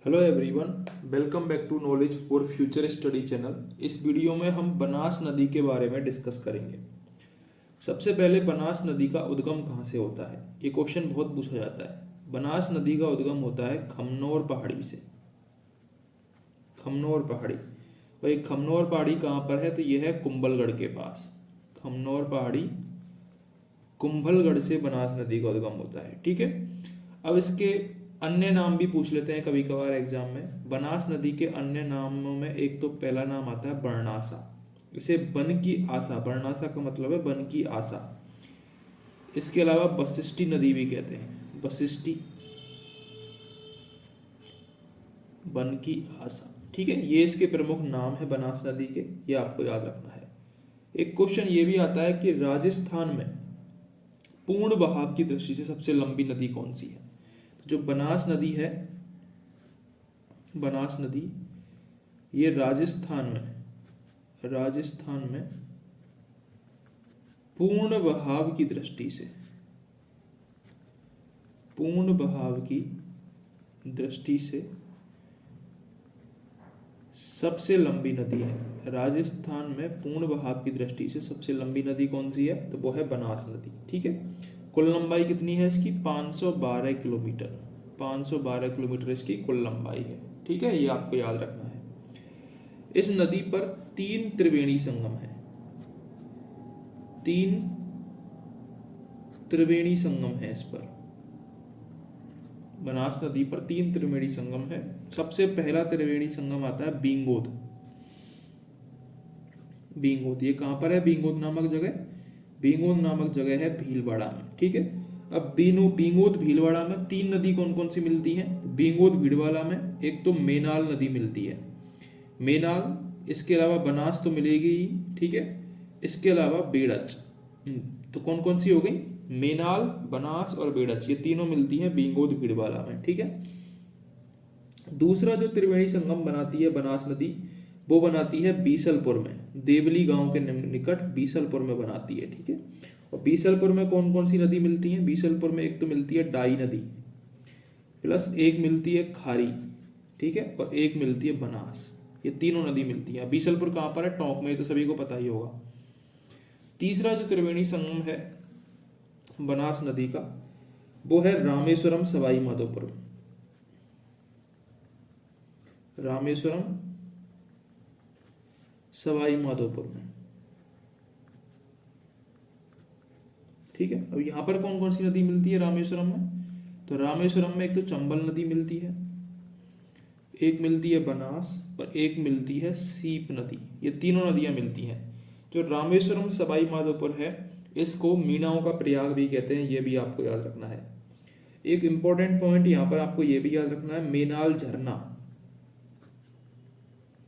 Hello everyone, welcome back to knowledge for future study channel. इस video में हम बनास नदी के बारे में डिस्कस करेंगे। सबसे पहले बनास नदी का उद्गम कहाँ से होता है, ये क्वेश्चन बहुत पूछा जाता है। बनास नदी का उद्गम होता है खमनोर पहाड़ी से। खमनोर पहाड़ी, भाई खमनोर पहाड़ी कहाँ पर है, तो यह है कुंभलगढ़ के पास। खमनोर पहाड़ी कुंभलगढ़ से बनास नदी का उद्गम होता है। ठीक है, अब इसके अन्य नाम भी पूछ लेते हैं कभी कभार एग्जाम में। बनास नदी के अन्य नामों में एक तो पहला नाम आता है बरनासा। इसे बन की आसा, बरनासा का मतलब है बन की आसा। इसके अलावा वशिष्ठी नदी भी कहते हैं, वशिष्ठी, बन की आसा। ठीक है, ये इसके प्रमुख नाम है बनास नदी के, ये आपको याद रखना है। एक क्वेश्चन ये भी आता है कि राजस्थान में पूर्ण बहाव की दृष्टि से सबसे लंबी नदी कौन सी है। जो बनास नदी है, बनास नदी, ये राजस्थान में पूर्ण बहाव की दृष्टि से, पूर्ण बहाव की दृष्टि से सबसे लंबी नदी है। राजस्थान में पूर्ण बहाव की दृष्टि से सबसे लंबी नदी कौन सी है, तो वो है बनास नदी। ठीक है, कुल लंबाई कितनी है इसकी, 512 किलोमीटर। 512 किलोमीटर इसकी कुल लंबाई है। ठीक है, ये आपको याद रखना है। इस नदी पर 3 त्रिवेणी संगम है। 3 त्रिवेणी संगम है इस पर। बनास नदी पर 3 त्रिवेणी संगम है। सबसे पहला त्रिवेणी संगम आता है बींगोद। बींगोद, ये कहां पर है, बींगोद नामक जगह, बींगोद नामक जगह है भीलवाड़ा में। ठीक है, अब बींगोद भीलवाड़ा में 3 नदी कौन कौन सी मिलती हैं। बींगोद भीलवाड़ा में एक तो मेनाल नदी मिलती है, मेनाल। इसके अलावा बनास तो मिलेगी ही। ठीक है, इसके अलावा बेड़च। तो कौन कौन सी हो गई, मेनाल, बनास और बेड़च, ये तीनों मिलती हैं बींगोद भीलवाड़ा में। ठीक है, दूसरा जो त्रिवेणी संगम बनाती है बनास नदी, वो बनाती है बीसलपुर में, देवली गांव के निकट बीसलपुर में बनाती है। ठीक है, और बीसलपुर में कौन कौन सी नदी मिलती है, बीसलपुर में एक तो मिलती है डाई नदी, प्लस एक मिलती है खारी। ठीक है, और एक मिलती है बनास। ये तीनों नदी मिलती है। बीसलपुर कहाँ पर है, टोंक में, तो सभी को पता ही होगा। तीसरा जो त्रिवेणी संगम है बनास नदी का, वो है रामेश्वरम सवाई माधोपुर में। रामेश्वरम सवाई माधोपुर में। ठीक है, अब यहां पर कौन कौन सी नदी मिलती है रामेश्वरम में, तो रामेश्वरम में एक तो चंबल नदी मिलती है, एक मिलती है बनास, और एक मिलती है सीप नदी। ये तीनों नदियां मिलती हैं। जो रामेश्वरम सवाई माधोपुर है, इसको मीनाओं का प्रयाग भी कहते हैं, ये भी आपको याद रखना है। एक इंपॉर्टेंट पॉइंट यहां पर आपको ये भी याद रखना है, मेनाल झरना।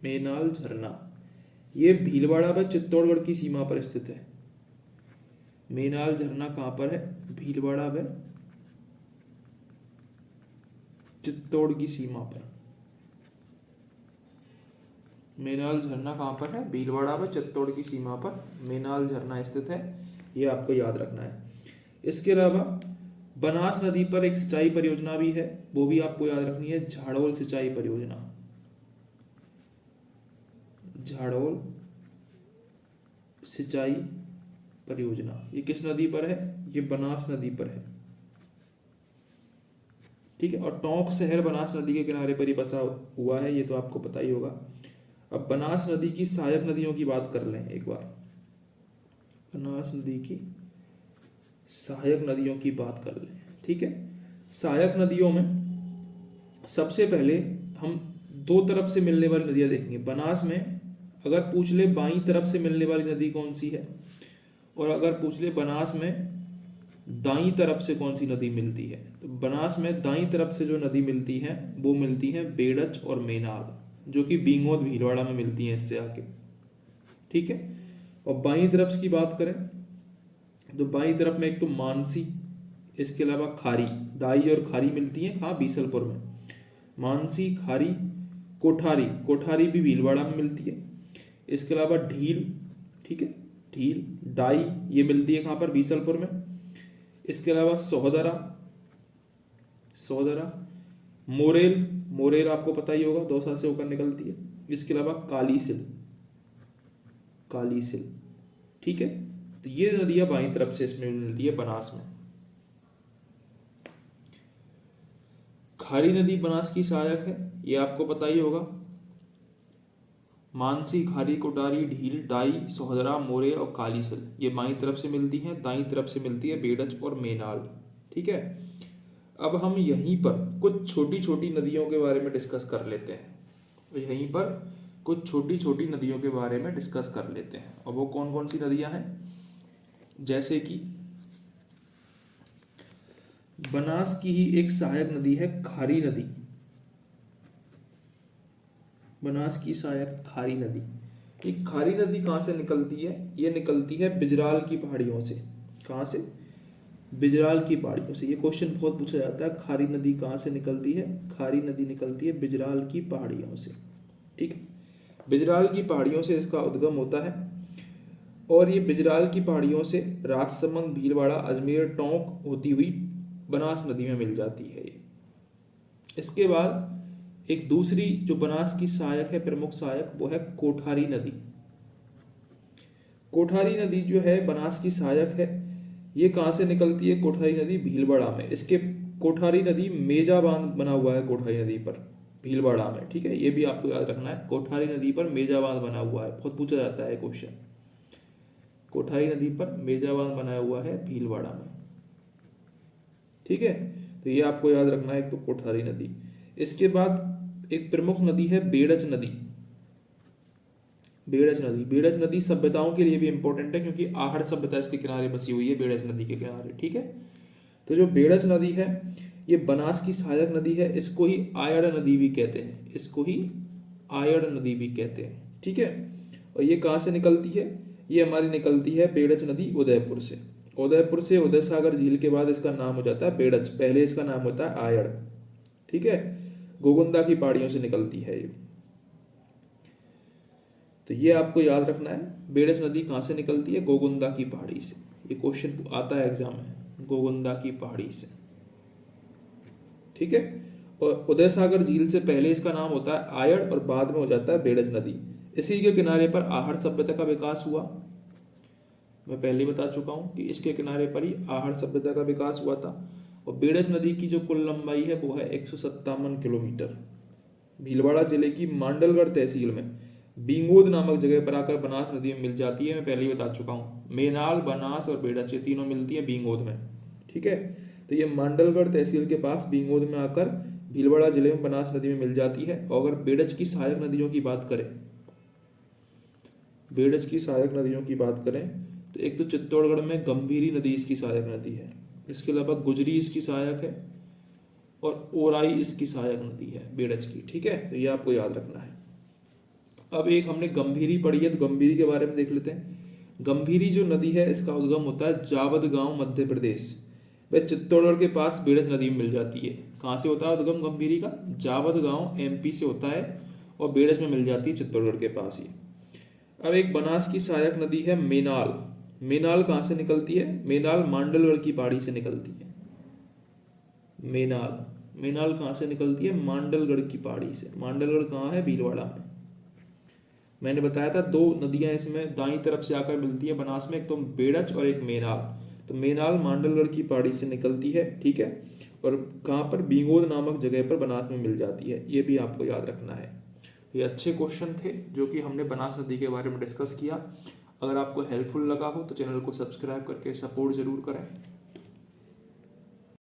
मेनाल झरना ये भीलवाड़ा व चित्तौड़गढ़ की सीमा पर स्थित है। मेनाल झरना कहां पर है, भीलवाड़ा व चित्तौड़ की सीमा पर। मेनाल झरना कहां पर है, भीलवाड़ा व चित्तौड़ की सीमा पर मेनाल झरना स्थित है, ये आपको याद रखना है। इसके अलावा बनास नदी पर एक सिंचाई परियोजना भी है, वो भी आपको याद रखनी है, झाड़ोल सिंचाई परियोजना। झाड़ोल सिंचाई परियोजना, ये किस नदी पर है, ये बनास नदी पर है। ठीक है, और टोंक शहर बनास नदी के किनारे पर ही बसा हुआ है, ये तो आपको पता ही होगा। अब बनास नदी की सहायक नदियों की बात कर लें एक बार। बनास नदी की सहायक नदियों की बात कर लें। ठीक है, सहायक नदियों में सबसे पहले हम 2 तरफ से मिलने वाली नदियां देखेंगे। बनास में अगर पूछ ले बाईं तरफ से मिलने वाली नदी कौन सी है, और अगर पूछ ले बनास में दाईं तरफ से कौन सी नदी मिलती है, तो बनास में दाईं तरफ से जो नदी मिलती है वो मिलती है बेड़च और मेनाल, जो कि बींगोद भीलवाड़ा में मिलती है इससे आके। ठीक है, और बाईं तरफ की बात करें तो बाईं तरफ में एक तो मानसी, इसके अलावा खारी, डाई और खारी मिलती है कहाँ, बीसलपुर में। मानसी, खारी, कोठारी, कोठारी भी भीलवाड़ा में मिलती है। इसके अलावा ढील, ठीक है, ढील, डाई, ये मिलती है कहाँ पर, बीसलपुर में। इसके अलावा सोहदरा, सोहदरा मोरेल, मोरेल आपको पता ही होगा, दौसा से होकर निकलती है। इसके अलावा कालीसिल, कालीसिल, ठीक है। तो ये नदियां बाईं तरफ से इसमें मिलती है बनास में। खारी नदी बनास की सहायक है, ये आपको पता ही होगा। मानसी, खारी, कोटारी, ढील, डाई, सोहदरा, मोरेर और कालीसिल ये बाईं तरफ से मिलती हैं। दाईं तरफ से मिलती है बेड़च और मेनाल, ठीक है। अब हम यहीं पर कुछ छोटी छोटी नदियों के बारे में डिस्कस कर लेते हैं। तो यहीं पर कुछ छोटी छोटी नदियों के बारे में डिस्कस कर लेते हैं। और वो कौन कौन सी नदियां हैं, जैसे कि बनास की ही एक सहायक नदी है खारी नदी। बनास की सहायक खारी नदी। ये खारी नदी कहाँ से निकलती है, ये निकलती है बिजराल की पहाड़ियों से। कहाँ से, बिजराल की पहाड़ियों से। ये क्वेश्चन बहुत पूछा जाता है, खारी नदी कहाँ से निकलती है। खारी नदी निकलती है बिजराल की पहाड़ियों से, ठीक है। बिजराल की पहाड़ियों से इसका उद्गम होता है। और ये बिजराल की पहाड़ियों से राजसमंद, भीलवाड़ा, अजमेर, टोंक होती हुई बनास नदी में मिल जाती है ये। इसके बाद एक दूसरी जो बनास की सहायक है, प्रमुख सहायक, वो है कोठारी नदी। कोठारी नदी जो है बनास की सहायक है। ये कहाँ से निकलती है, कोठारी नदी भीलवाड़ा में। इसके कोठारी नदी मेजा बांध बना हुआ है कोठारी नदी पर, भीलवाड़ा में, ठीक है। ये भी आपको याद रखना है, कोठारी नदी पर मेजा बांध बना हुआ है, बहुत पूछा जाता है क्वेश्चन। कोठारी नदी पर मेजा बांध बनाया हुआ है भीलवाड़ा में, ठीक है। तो ये आपको याद रखना है, एक तो कोठारी नदी। इसके बाद एक प्रमुख नदी है बेड़च नदी। बेड़च नदी, बेड़च नदी सभ्यताओं के लिए भी इंपॉर्टेंट है, क्योंकि आहड़ सभ्यता इसके किनारे बसी हुई है, बेड़च नदी के किनारे, ठीक है। तो जो बेड़च नदी है ये बनास की सहायक नदी है। इसको ही आयड़ नदी भी कहते हैं, इसको ही आयड़ नदी भी कहते हैं, ठीक है। और ये कहाँ से निकलती है, ये हमारी निकलती है बेड़च नदी उदयपुर से। उदयपुर से उदय सागर झील के बाद इसका नाम हो जाता है बेड़च, पहले इसका नाम होता है आयड़, ठीक है। गोगुंदा की पहाड़ियों से निकलती है ये। तो ये आपको याद रखना है, बेड़च नदी कहाँ से निकलती है, गोगुंदा की पहाड़ी से। ये क्वेश्चन आता है एग्जाम में, गोगुंदा की पहाड़ी से, ठीक है। और उदय सागर झील से पहले इसका नाम होता है आयड़ और बाद में हो जाता है बेड़च नदी। इसी के किनारे पर आहड़ सभ्यता का विकास हुआ। मैं पहले बता चुका हूं कि इसके किनारे पर ही आहड़ सभ्यता का विकास हुआ था। और बेड़च नदी की जो कुल लंबाई है वो है 157 किलोमीटर। भीलवाड़ा जिले की मांडलगढ़ तहसील में बींगोद नामक जगह पर आकर बनास नदी में मिल जाती है। मैं पहले ही बता चुका हूँ, मेनाल, बनास और बेड़च ये तीनों मिलती है बींगोद में, ठीक है। तो ये मांडलगढ़ तहसील के पास बींगोद में आकर भीलवाड़ा जिले में बनास नदी में मिल जाती है। और अगर बेड़च की सहायक नदियों की बात करें, बेड़च की सहायक नदियों की बात करें तो एक तो चित्तौड़गढ़ में गंभीरी नदी इसकी सहायक नदी है। इसके अलावा गुजरी इसकी सहायक है और ओराई इसकी सहायक नदी है बेड़च की, ठीक है। तो ये आपको याद रखना है। अब एक हमने गंभीरी पढ़ी है, तो गंभीरी के बारे में देख लेते हैं। गंभीरी जो नदी है इसका उद्गम होता है जावद गांव, मध्य प्रदेश। वह चित्तौड़गढ़ के पास बेड़च नदी में मिल जाती है। कहाँ से होता है उद्गम गंभीरी का, जावद गांव एमपी से होता है और बेड़च में मिल जाती है चित्तौड़गढ़ के पास ही। अब एक बनास की सहायक नदी है मेनाल। मेनाल कहाँ से निकलती है, मेनाल मांडलगढ़ की पहाड़ी से निकलती है। मेनाल, मेनाल कहाँ से निकलती है, मांडलगढ़ की पहाड़ी से। मांडलगढ़ कहाँ है, भीलवाड़ा में। मैंने बताया था दो नदियां इसमें दाईं तरफ से आकर मिलती है बनास में, एक तो बेड़च और एक मेनाल। तो मेनाल मांडलगढ़ की पहाड़ी से निकलती है, ठीक है। और कहाँ पर, बींगोद नामक जगह पर बनास में मिल जाती है। ये भी आपको याद रखना है। ये अच्छे क्वेश्चन थे जो कि हमने बनास नदी के बारे में डिस्कस किया। अगर आपको हेल्पफुल लगा हो तो चैनल को सब्सक्राइब करके सपोर्ट जरूर करें।